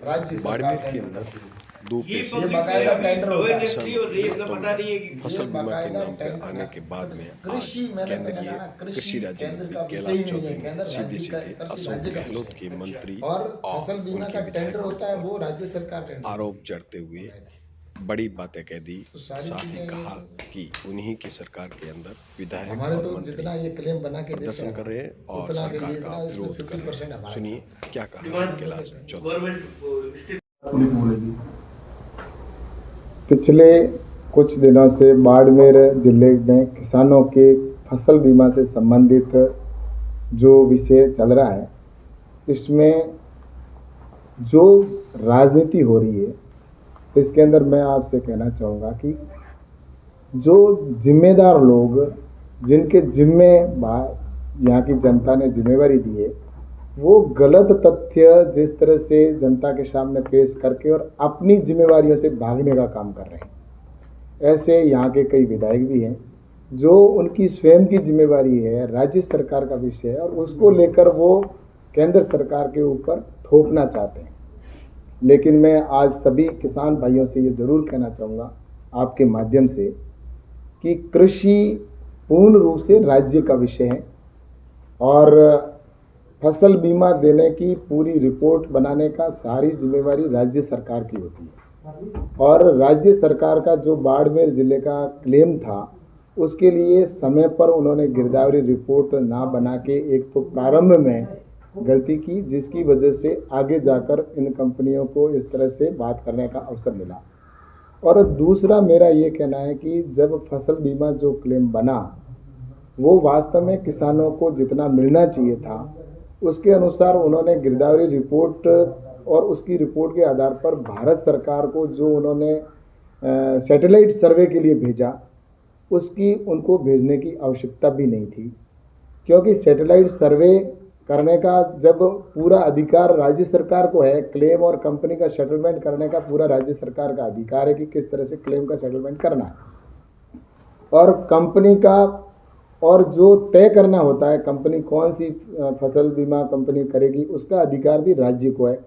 राज्य बाड़मेर सरकार के टेंडर अंदर करती है। दो ये पैसे बाकायदा टेंडर होता है। फसल बीमा के नाम पर आने के बाद में आज कृषि मैंने पहले केंद्रीय कहा ना, कृषि राज्य केंद्र मंत्री का विषय कैलाश ही नहीं है। चौधरी ने केंद्र सीधे राज्य का सीधे कृषि अशोक राज्य का गहलोत विषय के है। मंत्री और और फसल बीमा उनके का टेंडर विधायकों होता है, पर वो राज्य सरकार टेंडर आरोप जड़ते हुए बड़ी बातें कह दी। तो सारी साथ ही चीजें कहा कि उन्हीं की सरकार के अंदर विधायक हमारे और तो मंत्री जितना ये क्लेम बना के देते प्रदर्शन हैं कर रहे हैं और उतना के सरकार लिए का इतना इसमें विरोध कर रहे 50% हैं। हमारे सुनिए साथ क्या कहा कैलाश चौधरी। पुलिस बोलेगी। पिछले कुछ दिनों से बाड़मेर जिले में किसानों के फसल बीमा से संबंधित जो विषय चल रहा है, इसमें जो राजनीति हो रही है, इसके अंदर मैं आपसे कहना चाहूँगा कि जो जिम्मेदार लोग, जिनके जिम्मे यहाँ की जनता ने जिम्मेवारी दी है, वो गलत तथ्य जिस तरह से जनता के सामने पेश करके और अपनी जिम्मेवारियों से भागने का काम कर रहे हैं। ऐसे यहाँ के कई विधायक भी हैं जो उनकी स्वयं की जिम्मेवारी है, राज्य सरकार का विषय है, और उसको लेकर वो केंद्र सरकार के ऊपर थोपना चाहते हैं। लेकिन मैं आज सभी किसान भाइयों से ये ज़रूर कहना चाहूँगा आपके माध्यम से कि कृषि पूर्ण रूप से राज्य का विषय है और फसल बीमा देने की पूरी रिपोर्ट बनाने का सारी जिम्मेवारी राज्य सरकार की होती है। और राज्य सरकार का जो बाड़मेर ज़िले का क्लेम था, उसके लिए समय पर उन्होंने गिरदावरी रिपोर्ट ना बना के एक तो प्रारंभ में गलती की, जिसकी वजह से आगे जाकर इन कंपनियों को इस तरह से बात करने का अवसर मिला। और दूसरा मेरा ये कहना है कि जब फसल बीमा जो क्लेम बना, वो वास्तव में किसानों को जितना मिलना चाहिए था उसके अनुसार उन्होंने गिरदावरी रिपोर्ट और उसकी रिपोर्ट के आधार पर भारत सरकार को जो उन्होंने सैटेलाइट सर्वे के लिए भेजा, उसकी उनको भेजने की आवश्यकता भी नहीं थी, क्योंकि सैटेलाइट सर्वे करने का जब पूरा अधिकार राज्य सरकार को है, क्लेम और कंपनी का सेटलमेंट करने का पूरा राज्य सरकार का अधिकार है कि किस तरह से क्लेम का सेटलमेंट करना है, और कंपनी का और जो तय करना होता है कंपनी कौन सी फसल बीमा कंपनी करेगी, उसका अधिकार भी राज्य को है।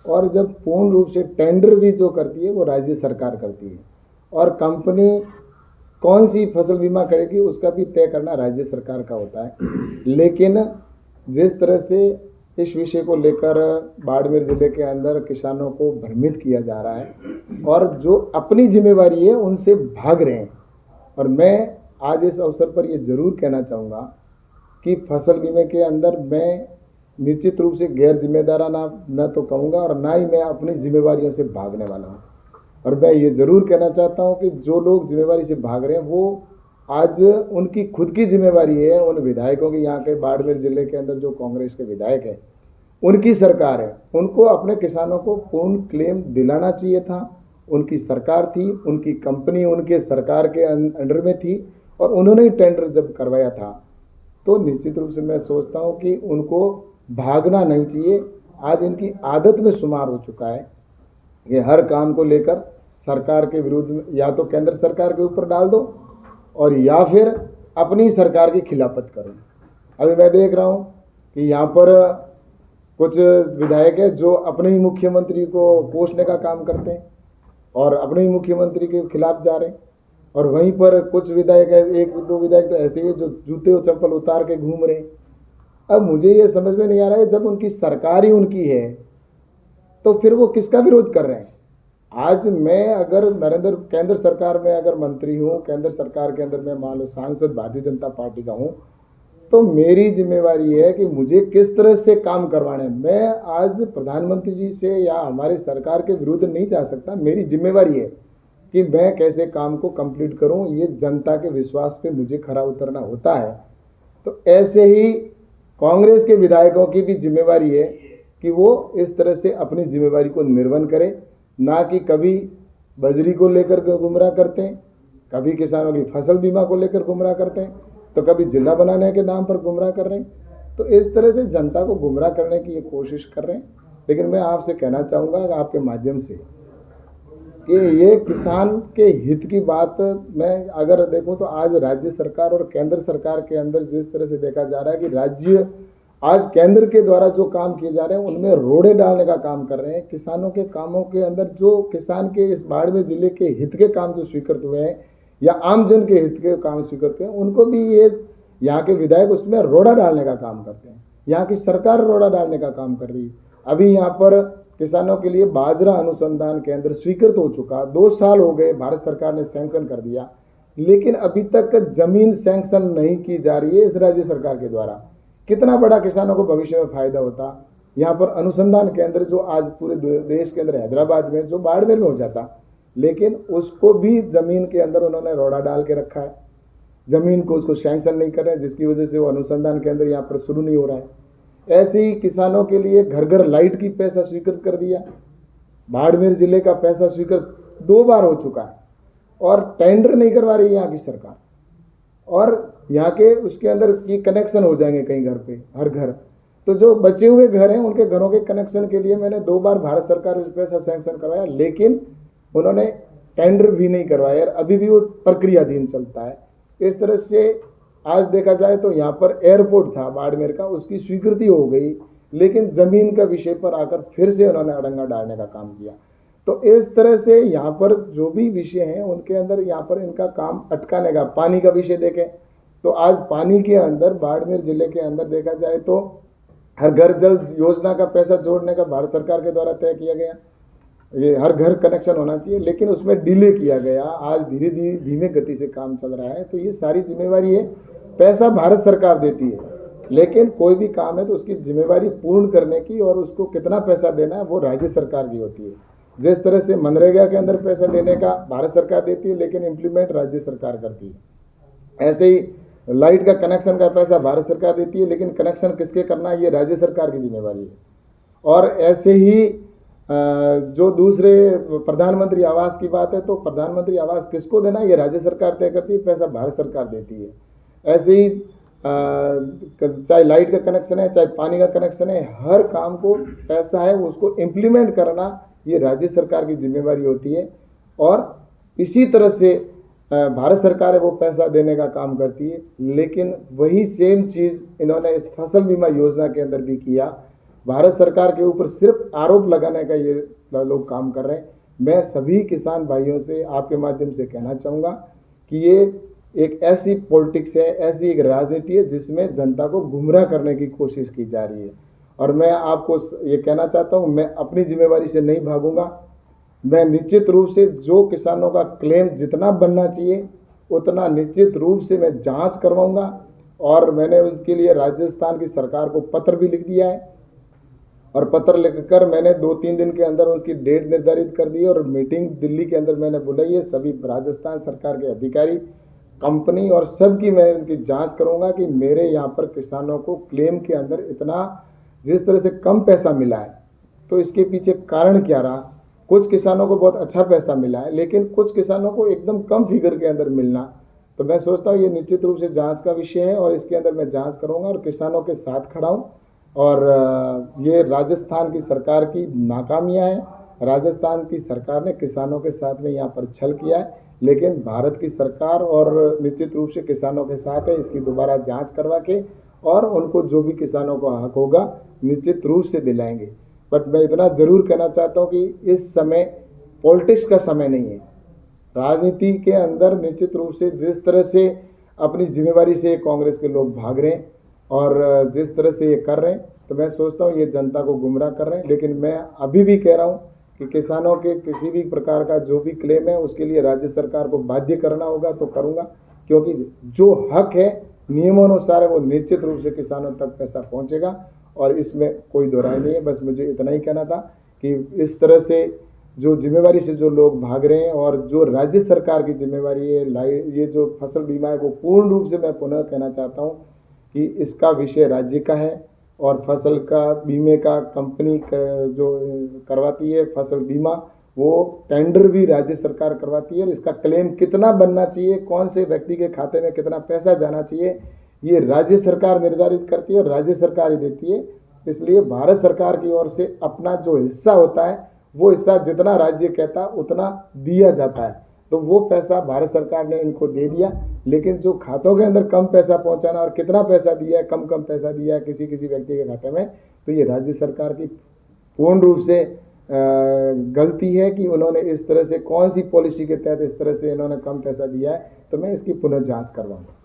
और जब पूर्ण रूप से टेंडर भी जो करती है वो राज्य सरकार करती है, और कंपनी कौन सी फसल बीमा करेगी उसका भी तय करना राज्य सरकार का होता है। लेकिन जिस तरह से इस विषय को लेकर बाड़मेर ज़िले के अंदर किसानों को भ्रमित किया जा रहा है और जो अपनी जिम्मेवारी है उनसे भाग रहे हैं, और मैं आज इस अवसर पर ये ज़रूर कहना चाहूँगा कि फसल बीमे के अंदर मैं निश्चित रूप से गैर जिम्मेदाराना न तो कहूँगा और ना ही मैं अपनी जिम्मेवारियों से भागने वाला हूँ। और मैं ये ज़रूर कहना चाहता हूँ कि जो लोग जिम्मेवारी से भाग रहे हैं वो आज उनकी खुद की जिम्मेवारी है। उन विधायकों की, यहाँ के बाड़मेर ज़िले के अंदर जो कांग्रेस के विधायक हैं, उनकी सरकार है, उनको अपने किसानों को पूर्ण क्लेम दिलाना चाहिए था। उनकी सरकार थी, उनकी कंपनी उनके सरकार के अंडर में थी, और उन्होंने ही टेंडर जब करवाया था, तो निश्चित रूप से मैं सोचता हूं कि उनको भागना नहीं चाहिए। आज इनकी आदत में शुमार हो चुका है कि हर काम को लेकर सरकार के विरुद्ध में या तो केंद्र सरकार के ऊपर डाल दो और या फिर अपनी सरकार की खिलाफत करो। अभी मैं देख रहा हूं कि यहाँ पर कुछ विधायक है जो अपने ही मुख्यमंत्री को कोसने का काम करते हैं और अपने ही मुख्यमंत्री के खिलाफ जा रहे हैं, और वहीं पर कुछ विधायक है, एक दो विधायक तो ऐसे ही जो जूते और चप्पल उतार के घूम रहे हैं। अब मुझे ये समझ में नहीं आ रहा है, जब उनकी सरकार ही उनकी है तो फिर वो किसका विरोध कर रहे हैं। आज मैं अगर केंद्र सरकार में अगर मंत्री हूँ, केंद्र सरकार के अंदर मैं मान लो सांसद भारतीय जनता पार्टी का हूँ, तो मेरी जिम्मेवारी है कि मुझे किस तरह से काम करवाने हैं। मैं आज प्रधानमंत्री जी से या हमारे सरकार के विरुद्ध नहीं जा सकता। मेरी जिम्मेवारी है कि मैं कैसे काम को कंप्लीट करूं, ये जनता के विश्वास पे मुझे खरा उतरना होता है। तो ऐसे ही कांग्रेस के विधायकों की भी जिम्मेवारी है कि वो इस तरह से अपनी जिम्मेवारी को निर्वहन करें, ना कि कभी बजरी को लेकर गुमराह करते हैं, कभी किसानों की फसल बीमा को लेकर गुमराह करते हैं, तो कभी जिला बनाने के नाम पर गुमराह कर रहे हैं। तो इस तरह से जनता को गुमराह करने की ये कोशिश कर रहे हैं। लेकिन मैं आपसे कहना चाहूँगा आपके माध्यम से कि ये किसान के हित की बात मैं अगर देखूं तो आज राज्य सरकार और केंद्र सरकार के अंदर जिस तरह से देखा जा रहा है कि राज्य आज केंद्र के द्वारा जो काम किए जा रहे हैं उनमें रोड़े डालने का काम कर रहे हैं। किसानों के कामों के अंदर जो किसान के इस बाड़मेर जिले के हित के काम जो स्वीकृत हुए हैं या आमजन के हित के काम स्वीकृत हुए हैं, उनको भी ये यहाँ के विधायक उसमें रोड़ा डालने का काम करते हैं। यहाँ की सरकार रोड़ा डालने का काम कर रही है। अभी यहाँ पर किसानों के लिए बाजरा अनुसंधान केंद्र स्वीकृत हो चुका, 2 साल हो गए, भारत सरकार ने सैंक्शन कर दिया, लेकिन अभी तक जमीन सैंक्शन नहीं की जा रही है इस राज्य सरकार के द्वारा। कितना बड़ा किसानों को भविष्य में फायदा होता। यहाँ पर अनुसंधान केंद्र जो आज पूरे देश के अंदर हैदराबाद में जो बाड़मेर में हो जाता, लेकिन उसको भी जमीन के अंदर उन्होंने रोड़ा डाल के रखा है। जमीन को उसको सैंक्शन नहीं कर रहे हैं, जिसकी वजह से वो अनुसंधान केंद्र यहाँ पर शुरू नहीं हो रहा है। ऐसे ही किसानों के लिए घर घर लाइट की पैसा स्वीकृत कर दिया। बाड़मेर जिले का पैसा स्वीकृत 2 बार हो चुका है और टेंडर नहीं करवा रही है यहाँ की सरकार। और यहाँ के उसके अंदर ये कनेक्शन हो जाएंगे कई घर पे, हर घर। तो जो बचे हुए घर हैं उनके घरों के कनेक्शन के लिए मैंने 2 बार भारत सरकार से पैसा सैंक्शन करवाया, लेकिन उन्होंने टेंडर भी नहीं करवाया, अभी भी वो प्रक्रियाधीन चलता है। इस तरह से आज देखा जाए तो यहाँ पर एयरपोर्ट था बाड़मेर का, उसकी स्वीकृति हो गई, लेकिन ज़मीन का विषय पर आकर फिर से उन्होंने अड़ंगा डालने का काम किया। तो इस तरह से यहाँ पर जो भी विषय हैं उनके अंदर यहाँ पर इनका काम अटकाने का। पानी का विषय देखें तो आज पानी के अंदर बाड़मेर जिले के अंदर देखा जाए तो हर घर जल योजना का पैसा जोड़ने का भारत सरकार के द्वारा तय किया गया, ये हर घर कनेक्शन होना चाहिए, लेकिन उसमें डिले किया गया। आज धीमे गति से काम चल रहा है। तो ये सारी जिम्मेवारी है, पैसा भारत सरकार देती है, लेकिन कोई भी काम है तो उसकी जिम्मेवारी पूर्ण करने की और उसको कितना पैसा देना है वो राज्य सरकार की होती है। जिस तरह से मनरेगा के अंदर पैसा देने का भारत सरकार देती है, लेकिन इम्प्लीमेंट राज्य सरकार करती है। ऐसे ही लाइट का कनेक्शन का पैसा भारत सरकार देती है, लेकिन कनेक्शन किसके करना है ये राज्य सरकार की जिम्मेवारी है। और ऐसे ही जो दूसरे प्रधानमंत्री आवास की बात है तो प्रधानमंत्री आवास किसको देना ये राज्य सरकार तय करती है, पैसा भारत सरकार देती है। ऐसे ही चाहे लाइट का कनेक्शन है, चाहे पानी का कनेक्शन है, हर काम को पैसा है उसको इम्प्लीमेंट करना ये राज्य सरकार की जिम्मेवारी होती है। और इसी तरह से भारत सरकार है वो पैसा देने का काम करती है, लेकिन वही सेम चीज़ इन्होंने इस फसल बीमा योजना के अंदर भी किया। भारत सरकार के ऊपर सिर्फ आरोप लगाने का ये लोग काम कर रहे हैं। मैं सभी किसान भाइयों से आपके माध्यम से कहना चाहूँगा कि ये एक ऐसी पॉलिटिक्स है, ऐसी एक राजनीति है जिसमें जनता को गुमराह करने की कोशिश की जा रही है। और मैं आपको ये कहना चाहता हूँ, मैं अपनी जिम्मेवारी से नहीं भागूंगा। मैं निश्चित रूप से जो किसानों का क्लेम जितना बनना चाहिए उतना निश्चित रूप से मैं जांच करवाऊंगा। और मैंने उनके लिए राजस्थान की सरकार को पत्र भी लिख दिया है और पत्र लिखकर मैंने 2-3 दिन के अंदर उसकी डेट निर्धारित कर दी है और मीटिंग दिल्ली के अंदर मैंने बुलाई है। सभी राजस्थान सरकार के अधिकारी, कंपनी और सबकी मैं उनकी जांच करूंगा कि मेरे यहाँ पर किसानों को क्लेम के अंदर इतना जिस तरह से कम पैसा मिला है तो इसके पीछे कारण क्या रहा। कुछ किसानों को बहुत अच्छा पैसा मिला है, लेकिन कुछ किसानों को एकदम कम फिगर के अंदर मिलना। तो मैं सोचता हूँ ये निश्चित रूप से जांच का विषय है और इसके अंदर मैं जांच करूँगा और किसानों के साथ खड़ा हूँ। और ये राजस्थान की सरकार की नाकामियाँ हैं। राजस्थान की सरकार ने किसानों के साथ में यहाँ पर छल किया है, लेकिन भारत की सरकार और निश्चित रूप से किसानों के साथ है। इसकी दोबारा जांच करवा के और उनको जो भी किसानों को हक होगा निश्चित रूप से दिलाएंगे। बट मैं इतना ज़रूर कहना चाहता हूँ कि इस समय पॉलिटिक्स का समय नहीं है। राजनीति के अंदर निश्चित रूप से जिस तरह से अपनी जिम्मेवारी से कांग्रेस के लोग भाग रहे हैं और जिस तरह से ये कर रहे हैं, तो मैं सोचता हूँ ये जनता को गुमराह कर रहे हैं। लेकिन मैं अभी भी कह रहा हूँ कि किसानों के किसी भी प्रकार का जो भी क्लेम है उसके लिए राज्य सरकार को बाध्य करना होगा तो करूँगा, क्योंकि जो हक है नियमानुसार है वो निश्चित रूप से किसानों तक पैसा पहुँचेगा और इसमें कोई दोहराई नहीं है। बस मुझे इतना ही कहना था कि इस तरह से जो जिम्मेवारी से जो लोग भाग रहे हैं और जो राज्य सरकार की जिम्मेवारी है, ये जो फसल बीमा है वो पूर्ण रूप से मैं पुनः कहना चाहता हूँ कि इसका विषय राज्य का है और फसल का बीमे का कंपनी जो करवाती है फसल बीमा वो टेंडर भी राज्य सरकार करवाती है। और इसका क्लेम कितना बनना चाहिए, कौन से व्यक्ति के खाते में कितना पैसा जाना चाहिए, ये राज्य सरकार निर्धारित करती है और राज्य सरकार ही देती है। इसलिए भारत सरकार की ओर से अपना जो हिस्सा होता है वो हिस्सा जितना राज्य कहता उतना दिया जाता है। तो वो पैसा भारत सरकार ने इनको दे दिया, लेकिन जो खातों के अंदर कम पैसा पहुंचाना और कितना पैसा दिया है, कम कम पैसा दिया है किसी किसी व्यक्ति के खाते में, तो ये राज्य सरकार की पूर्ण रूप से गलती है कि उन्होंने इस तरह से कौन सी पॉलिसी के तहत इस तरह से इन्होंने कम पैसा दिया है। तो मैं इसकी पुनः जांच करवाऊंगा।